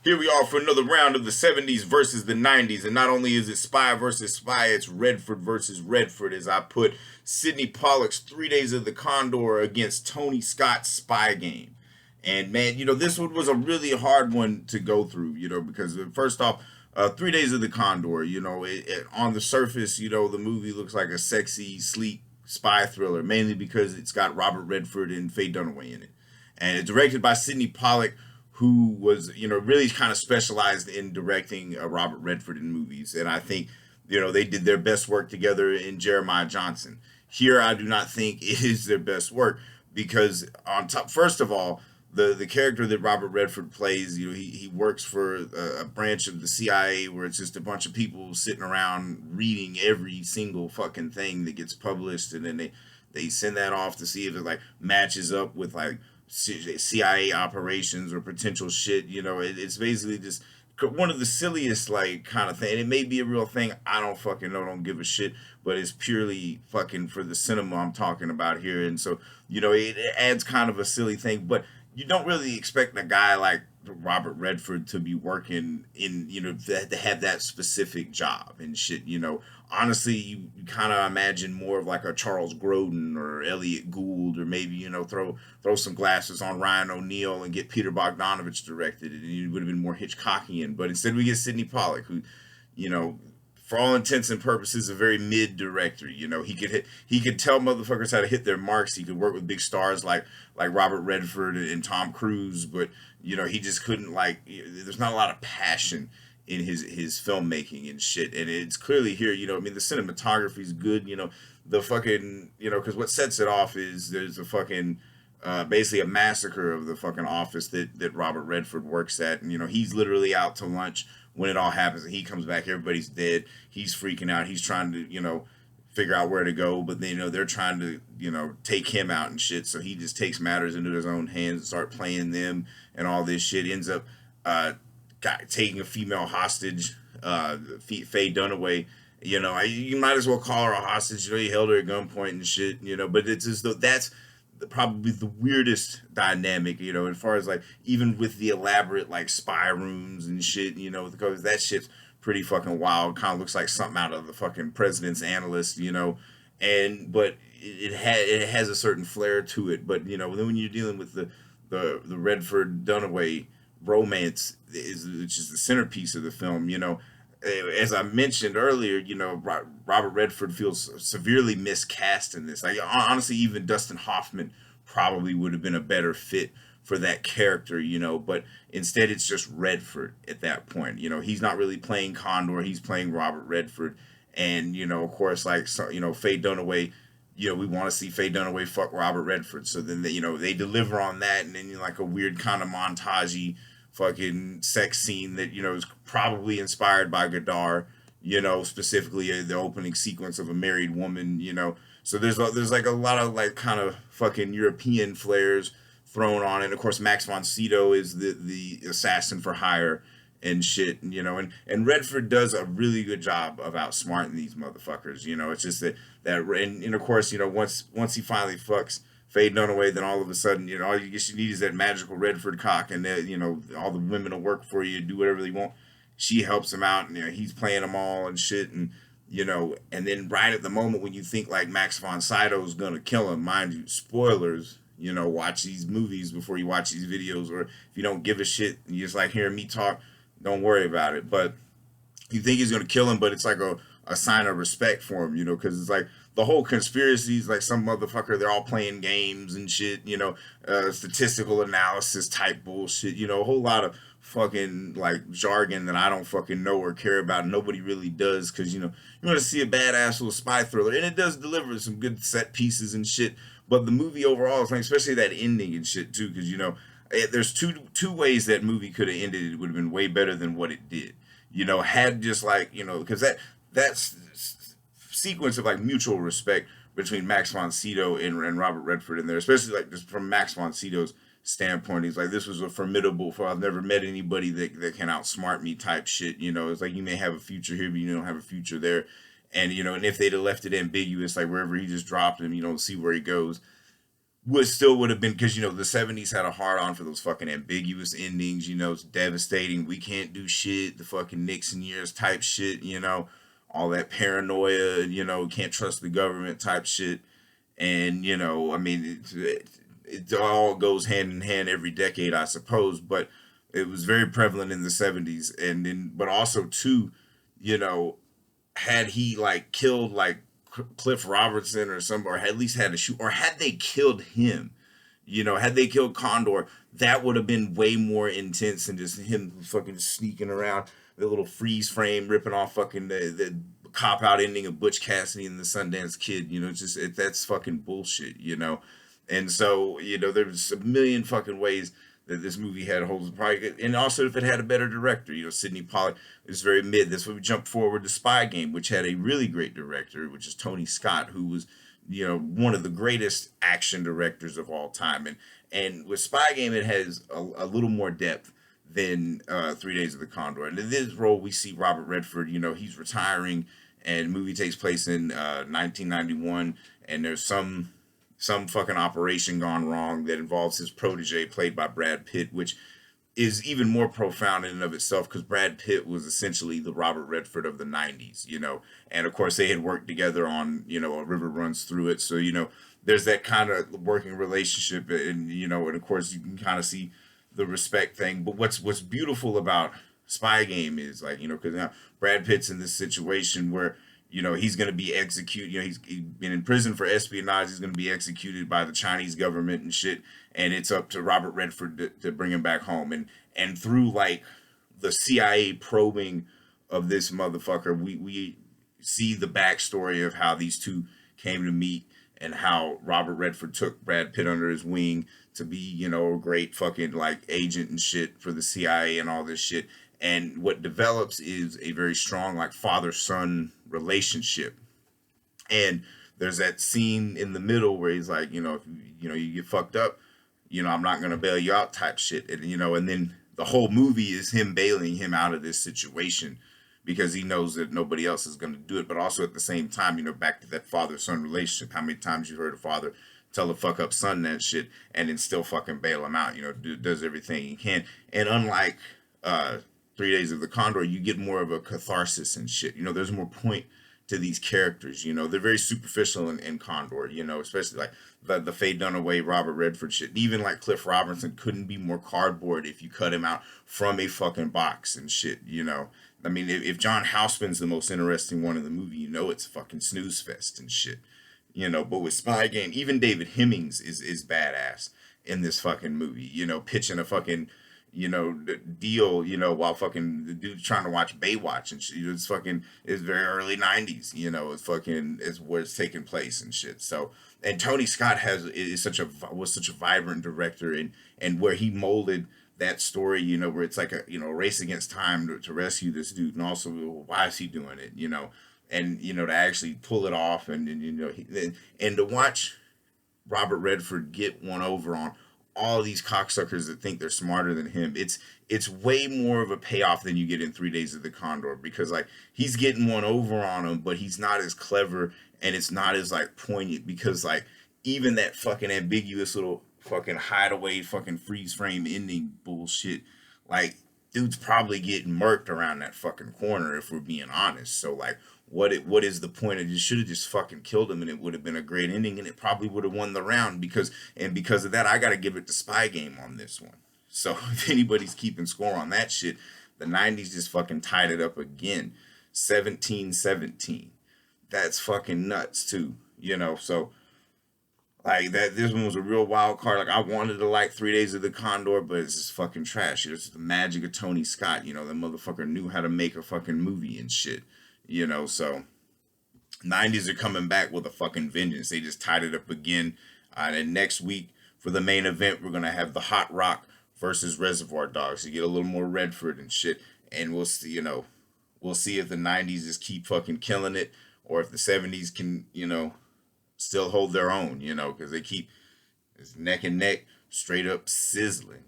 Here we are for another round of the 70s versus the 90s. And not only is it Spy versus Spy, it's Redford versus Redford, as I put Sydney Pollack's 3 Days of the Condor against Tony Scott's Spy Game. And man, this one was a really hard one to go through, because first off, 3 Days of the Condor, on the surface, the movie looks like a sexy, sleek spy thriller, mainly because it's got Robert Redford and Faye Dunaway in it. And it's directed by Sydney Pollack, who was, really kind of specialized in directing Robert Redford in movies. And I think, they did their best work together in Jeremiah Johnson. Here, I do not think it is their best work because, on top, first of all, the character that Robert Redford plays, he works for a branch of the CIA where it's just a bunch of people sitting around reading every single fucking thing that gets published, and then they send that off to see if it like matches up with like CIA operations or potential shit. It's basically just one of the silliest like kind of thing. And it may be a real thing. I don't fucking know. Don't give a shit. But it's purely fucking for the cinema I'm talking about here. And so it adds kind of a silly thing, but you don't really expect a guy like Robert Redford to be working in, to have that specific job and shit. Honestly, you kind of imagine more of like a Charles Grodin or Elliot Gould, or maybe, throw some glasses on Ryan O'Neal and get Peter Bogdanovich directed, and it would have been more Hitchcockian. But instead we get Sydney Pollack, who, for all intents and purposes, a very mid director. He could tell motherfuckers how to hit their marks. He could work with big stars like Robert Redford and Tom Cruise, but he just couldn't there's not a lot of passion in his filmmaking and shit. And it's clearly here, the cinematography is good, the fucking, because what sets it off is there's a fucking basically a massacre of the fucking office that Robert Redford works at. And, he's literally out to lunch when it all happens, and he comes back, everybody's dead. He's freaking out. He's trying to, figure out where to go, but then, they're trying to, take him out and shit. So he just takes matters into his own hands and start playing them and all this shit. Ends up taking a female hostage, Faye Dunaway. You might as well call her a hostage. He held her at gunpoint and shit. But it's as though that's probably the weirdest dynamic. As far as like even with the elaborate like spy rooms and shit. Because that shit's pretty fucking wild. Kind of looks like something out of the fucking President's Analyst. But it has a certain flair to it. But then when you're dealing with the Redford Dunaway romance, which is the centerpiece of the film, as I mentioned earlier, Robert Redford feels severely miscast in this. Like, honestly, even Dustin Hoffman probably would have been a better fit for that character, but instead it's just Redford at that point. He's not really playing Condor, he's playing Robert Redford. And, of course, like, so, Faye Dunaway, we want to see Faye Dunaway fuck Robert Redford. So then, they deliver on that, and then, like, a weird kind of montagey fucking sex scene that is probably inspired by Godard, specifically the opening sequence of a married woman. So there's like a lot of like kind of fucking European flares thrown on it. Of course, Max von Sydow is the assassin for hire and shit. And Redford does a really good job of outsmarting these motherfuckers. It's just that and of course, once he finally fucks Faye Dunaway, then all of a sudden, all you need is that magical Redford cock, and all the women will work for you, do whatever they want. She helps him out, and he's playing them all and shit, and and then right at the moment when you think like Max von Sydow's gonna kill him, mind you, spoilers, watch these movies before you watch these videos, or if you don't give a shit and you just like hearing me talk, don't worry about it. But you think he's gonna kill him, but it's like a sign of respect for him, because it's like the whole conspiracy is like some motherfucker, they're all playing games and shit, statistical analysis type bullshit, a whole lot of fucking like jargon that I don't fucking know or care about. Nobody really does, because you want to see a badass little spy thriller, and it does deliver some good set pieces and shit. But the movie overall is like, especially that ending and shit too, because there's two ways that movie could have ended. It would have been way better than what it did. Had just like because that's sequence of like mutual respect between Max von Sydow and Robert Redford in there, especially like just from Max von Sydow's standpoint. He's like, this was a formidable, for I've never met anybody that can outsmart me type shit. It's like, you may have a future here, but you don't have a future there. And and if they'd have left it ambiguous, like wherever he just dropped him, you don't see where he goes. would have been, because the 70s had a hard on for those fucking ambiguous endings. It's devastating. We can't do shit. The fucking Nixon years type shit. All that paranoia. Can't trust the government type shit. And I mean, it all goes hand in hand every decade, I suppose. But it was very prevalent in the 70s, and then but also too, you know, had he like killed like Cliff Robertson or some, or at least had a shoot, or had they killed him, had they killed Condor, that would have been way more intense than just him fucking sneaking around the little freeze frame, ripping off fucking the cop out ending of Butch Cassidy and the Sundance Kid. That's fucking bullshit. And so there's a million fucking ways that this movie had holes in probably, and also if it had a better director. Sydney Pollack is very mid. That's why we jump forward to Spy Game, which had a really great director, which is Tony Scott, who was one of the greatest action directors of all time. And with Spy Game, it has a little more depth than 3 Days of the Condor. And in this role, we see Robert Redford. He's retiring, and the movie takes place in 1991, and there's some fucking operation gone wrong that involves his protege, played by Brad Pitt, which is even more profound in and of itself, because Brad Pitt was essentially the Robert Redford of the 90s. And of course they had worked together on, A River Runs Through It. So, there's that kind of working relationship, and of course you can kind of see the respect thing. But what's beautiful about Spy Game is, like, because now Brad Pitt's in this situation where he's going to be executed. He's been in prison for espionage. He's going to be executed by the Chinese government and shit. And it's up to Robert Redford to bring him back home. And through like the CIA probing of this motherfucker, we see the backstory of how these two came to meet, and how Robert Redford took Brad Pitt under his wing to be, a great fucking like agent and shit for the CIA and all this shit. And what develops is a very strong like father-son relationship. And there's that scene in the middle where he's like, if you get fucked up, I'm not gonna bail you out type shit. And then the whole movie is him bailing him out of this situation, because he knows that nobody else is gonna do it. But also at the same time, back to that father-son relationship. How many times you heard a father tell a fuck up son that shit and then still fucking bail him out? Does everything he can. And unlike 3 Days of the Condor, you get more of a catharsis and shit. There's more point to these characters. They're very superficial in Condor, especially like the Faye Dunaway, Robert Redford shit. Even like Cliff Robinson couldn't be more cardboard if you cut him out from a fucking box and shit. I mean, if John Houseman's the most interesting one in the movie, it's a fucking snooze fest and shit. But with Spy Game, even David Hemmings is badass in this fucking movie. Pitching a fucking deal, while fucking the dude's trying to watch Baywatch and shit. It's very early 90s, it's where it's taking place and shit. So, and Tony Scott was such a vibrant director, and where he molded that story, where it's like a race against time to rescue this dude, and also why is he doing it, and to actually pull it off, and and to watch Robert Redford get one over on all these cocksuckers that think they're smarter than him. It's way more of a payoff than you get in 3 Days of the Condor, because like he's getting one over on him, but he's not as clever, and it's not as like poignant, because like even that fucking ambiguous little fucking hideaway fucking freeze frame ending bullshit, like dude's probably getting murked around that fucking corner, if we're being honest. So like what is the point? Of, you should have just fucking killed him, and it would have been a great ending, and it probably would have won the round, because of that I gotta give it to Spy Game on this one. So if anybody's keeping score on that shit, the 90s just fucking tied it up again. 17-17. That's fucking nuts too. So like that, this one was a real wild card. Like I wanted to like 3 Days of the Condor, but it's just fucking trash. It's the magic of Tony Scott. The motherfucker knew how to make a fucking movie and shit. So 90s are coming back with a fucking vengeance. They just tied it up again. And next week for the main event, we're gonna have the Hot Rock versus Reservoir Dogs. You get a little more Redford and shit, and we'll see. We'll see if the 90s just keep fucking killing it, or if the 70s can, still hold their own, because they keep it's neck and neck, straight up sizzling,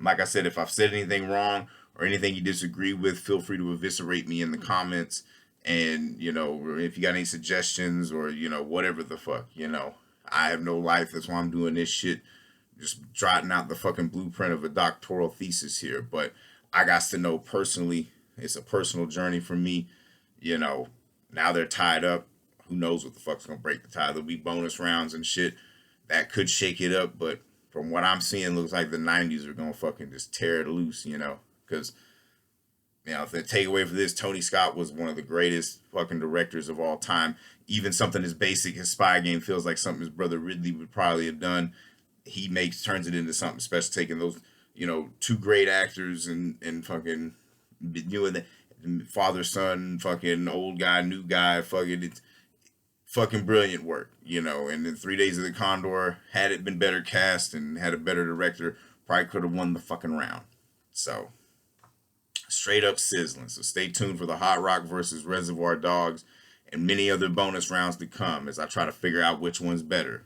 Like I said, if I've said anything wrong or anything you disagree with, feel free to eviscerate me in the comments. And, if you got any suggestions or, whatever the fuck, I have no life. That's why I'm doing this shit. Just jotting out the fucking blueprint of a doctoral thesis here. But I got to know personally. It's a personal journey for me. You know, now they're tied up. Who knows what the fuck's gonna break the tie? There'll be bonus rounds and shit that could shake it up. But from what I'm seeing, looks like the '90s are gonna fucking just tear it loose. You know, because if they take away for this, Tony Scott was one of the greatest fucking directors of all time. Even something as basic as Spy Game feels like something his brother Ridley would probably have done. He turns it into something special, taking those, two great actors and fucking doing the father son, fucking old guy, new guy, fucking it's fucking brilliant work, And then 3 Days of the Condor, had it been better cast and had a better director, probably could have won the fucking round. So straight up sizzling. So stay tuned for the Hot Rock versus Reservoir Dogs and many other bonus rounds to come as I try to figure out which one's better.